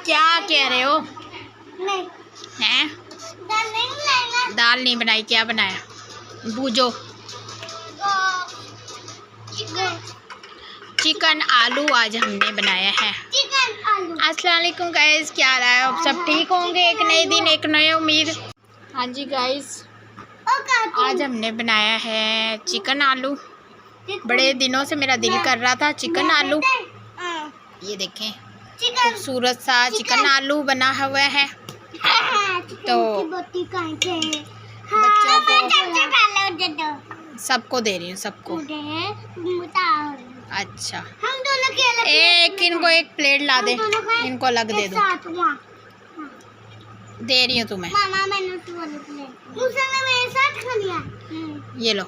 क्या कह रहे हो? नहीं हैं? दाल नहीं बनाई, क्या बनाया? भूजो चिकन आलू आज हमने बनाया है। अस्सलाम वालेकुम गाइस, क्या हाल है? आप सब ठीक होंगे? एक नए दिन एक नई उम्मीद। हाँ जी गाइस, आज हमने बनाया है चिकन आलू। बड़े दिनों से मेरा दिल कर रहा था चिकन आलू। ये देखें, खूबसूरत सा चिकन आलू बना हुआ है। तो बच्चों को सबको दे रही हूँ, सबको। अच्छा, एक इनको एक प्लेट ला दे, इनको अलग दे दो। दे रही हूँ तुम्हें। ये लो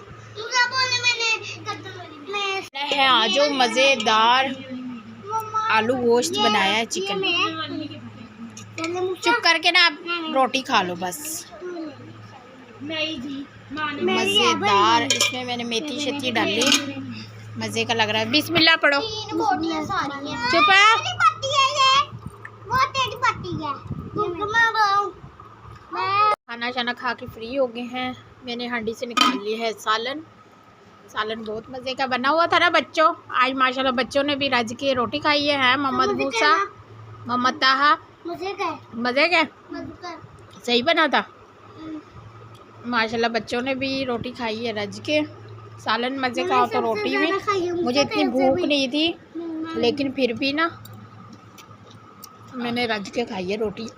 है। आजो मज़ेदार आलू गोश्त बनाया है चिकन। चुप करके ना आप रोटी खा लो बस। मज़ेदार, इसमें मैंने मेथी शेथी डाली, मज़े का लग रहा है। बिस्मिल्लाह पढ़ो। चुप है। खाना शाना खा के फ्री हो गए हैं। मैंने हांडी से निकाल लिया है सालन। सालन बहुत मज़े का बना हुआ था ना बच्चों। आज माशाल्लाह बच्चों ने भी रज के रोटी खाई है। मोहम्मद मूसा, मोहम्मद ताहा, मज़े के सही बना था माशाल्लाह। बच्चों ने भी रोटी खाई है रज के। सालन मज़े का हो तो रोटी भी। मुझे इतनी भूख नहीं थी, लेकिन फिर भी ना मैंने रज के खाई है रोटी।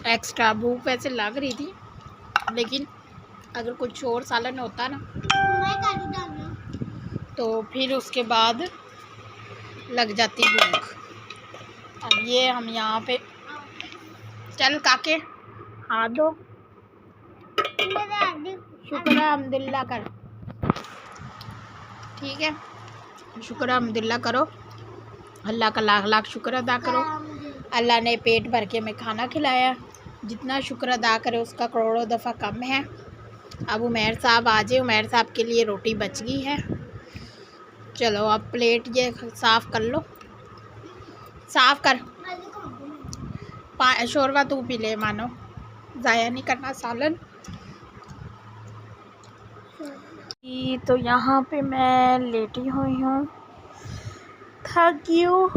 एक्स्ट्रा भूख वैसे लग रही थी, लेकिन अगर कुछ और सालन होता ना तो फिर उसके बाद लग जाती भूख। अब ये हम यहाँ पे, चल काके हाथ दो, शुक्र अल्हम्दुलिल्लाह कर, ठीक है? शुक्र अल्हम्दुलिल्लाह करो, अल्लाह का लाख लाख शुक्र अदा करो। अल्लाह ने पेट भर के हमें खाना खिलाया। जितना शुक्र अदा करे उसका करोड़ों दफ़ा कम है। अब उमैर साहब आ जाए, उमैर साहब के लिए रोटी बच गई है। चलो अब प्लेट ये साफ़ कर लो, साफ़ कर। शोरबा तू पी ले, मानो ज़ाया नहीं करना सालन। तो यहाँ पे मैं लेटी हुई हूँ, थक गई हूँ।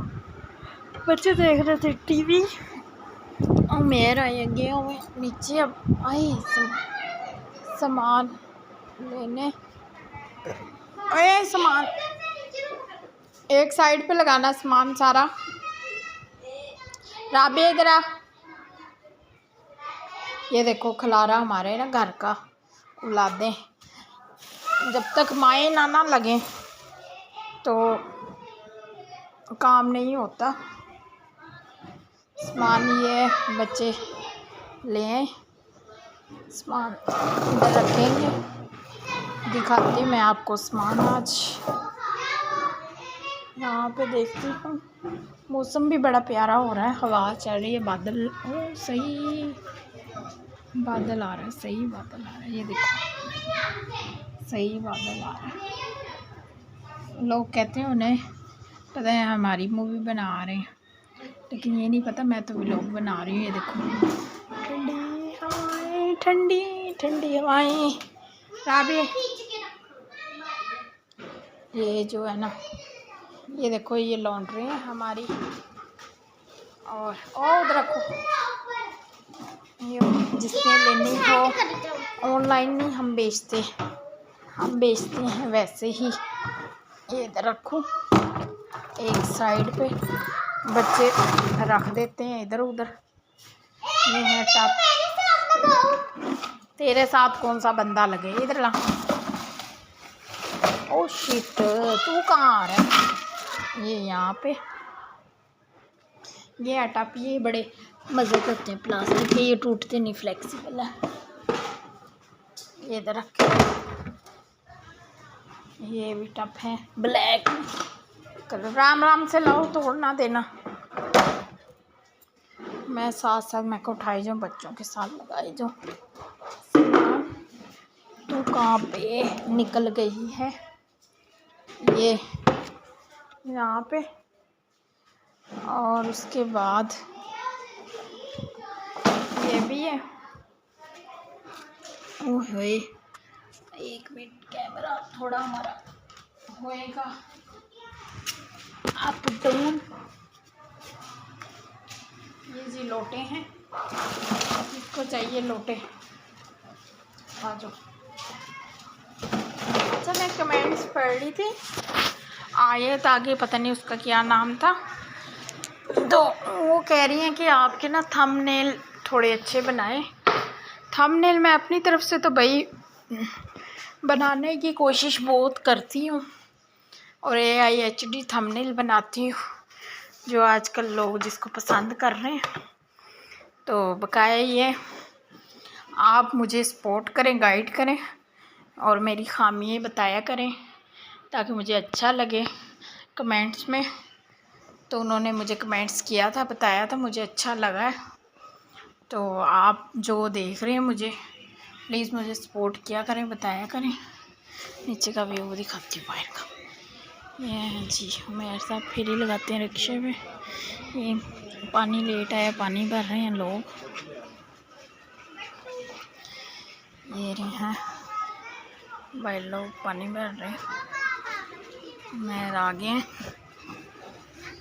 बच्चे देख रहे थे टीवी। उमैर आए गए हुए नीचे। अब आई सामान लेने। अरे सामान एक साइड पे लगाना, सामान सारा। राबे इधर आ। ये देखो खलारा हमारे ना घर का, औलादें जब तक माएँ ना लगे तो काम नहीं होता। सामान ये बच्चे ले सामान इधर रखेंगे। दिखाती मैं आपको सामान। आज यहाँ पे देखती हूँ, मौसम भी बड़ा प्यारा हो रहा है, हवा चल रही है, बादल सही बादल आ रहा है, सही बादल आ रहा है। ये देखो सही बादल आ रहा है। लोग कहते हैं उन्हें पता है हमारी मूवी बना रहे हैं, लेकिन ये नहीं पता मैं तो व्लॉग बना रही हूँ। ये देखो ठंडी हवाएं, ठंडी ठंडी हवाएं। राबे ये जो है ना, ये देखो ये लॉन्ड्री है हमारी। और उधर रखो, ये जिसने लेनी हो ऑनलाइन नहीं हम बेचते हैं वैसे ही। ये इधर रखो, एक साइड पे बच्चे रख देते हैं इधर उधर। ये है टप। तेरे साथ कौन सा बंदा लगे? इधर ला। ओ शिट, तू कहाँ आ रहा है? ये यहाँ पे ये है टप। ये बड़े मज़े करते हैं प्लास्टिक के, ये टूटते नहीं, फ्लेक्सिबल है। ये इधर रखे। ये भी टप है ब्लैक कलर। राम राम से लाओ, तोड़ ना देना। मैं साथ साथ मैं को उठाई जाऊँ, बच्चों के साथ लगाई जाऊँ। तू कहाँ पे निकल गई है? ये यहाँ पे। और उसके बाद ओए एक मिनट, कैमरा थोड़ा हमारा होएगा अप डाउन। ये जी लोटे हैं, इसको चाहिए लोटे। आ जाओ। अच्छा, मैं कमेंट्स पढ़ रही थी, आयत आगे पता नहीं उसका क्या नाम था, तो वो कह रही हैं कि आपके ना थंबनेल थोड़े अच्छे बनाए। थंबनेल मैं अपनी तरफ से तो भाई बनाने की कोशिश बहुत करती हूँ और AIHD थंबनेल बनाती हूँ, जो आजकल लोग जिसको पसंद कर रहे हैं। तो बकाया ये आप मुझे सपोर्ट करें, गाइड करें और मेरी खामियाँ बताया करें ताकि मुझे अच्छा लगे कमेंट्स में। तो उन्होंने मुझे कमेंट्स किया था, बताया था, मुझे अच्छा लगा है। तो आप जो देख रहे हैं मुझे, प्लीज़ मुझे सपोर्ट किया करें, बताया करें। नीचे का व्यू दिखाती हूँ बाहर का। ये है जी, मेरे साथ फेरी लगाते हैं रिक्शे में। ये पानी लेट आया, पानी भर रहे हैं लोग। ये रहे हैं भाई लोग, पानी भर रहे हैं। मैं आगे हैं,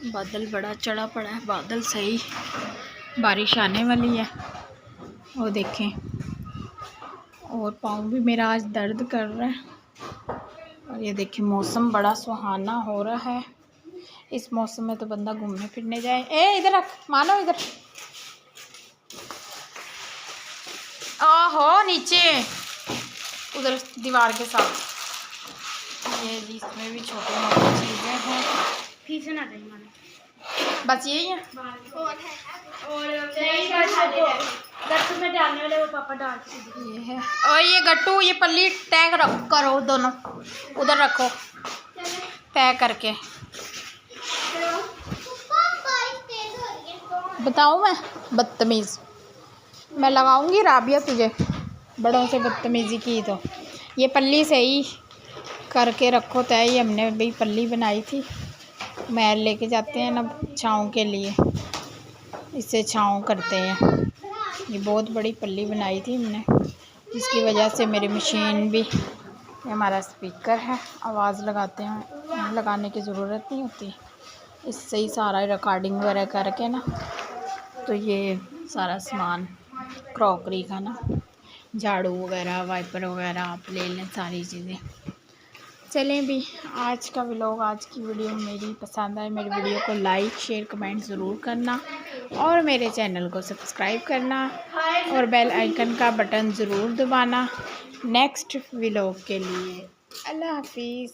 बादल बड़ा चढ़ा पड़ा है, बादल सही, बारिश आने वाली है। वो देखें, और पाँव भी मेरा आज दर्द कर रहा है। और ये देखें, मौसम बड़ा सुहाना हो रहा है। इस मौसम में तो बंदा घूमने फिरने जाए। ए इधर रख, मानो इधर। आहो नीचे, उधर दीवार के साथ। ये इसमें भी छोटी मोटी चीज़ें हैं। बस यही है। गट्टू में डालने वाले वो पापा डाल ये है। और ये गट्टू, ये पल्ली टैग करो दोनों, उधर रखो पैक करके। बताऊँ मैं बदतमीज़, मैं लगाऊंगी राबिया तुझे, बड़ों से बदतमीज़ी की तो। ये पल्ली सही करके रखो तय। ये हमने भी पल्ली बनाई थी, मैल लेके जाते हैं ना छाँव के लिए, इससे छाँव करते हैं। ये बहुत बड़ी पल्ली बनाई थी हमने, जिसकी वजह से मेरी मशीन भी, ये हमारा स्पीकर है, आवाज़ लगाते हैं, लगाने की ज़रूरत नहीं होती, इससे ही सारा रिकॉर्डिंग वगैरह करके ना। तो ये सारा सामान क्रॉकरी का ना, झाड़ू वगैरह, वाइपर वगैरह आप ले लें, सारी चीज़ें। चलें भी, आज का व्लॉग, आज की वीडियो मेरी पसंद आए, मेरी वीडियो को लाइक शेयर कमेंट ज़रूर करना और मेरे चैनल को सब्सक्राइब करना और बेल आइकन का बटन ज़रूर दबाना नेक्स्ट व्लॉग के लिए। अल्लाह हाफिज़।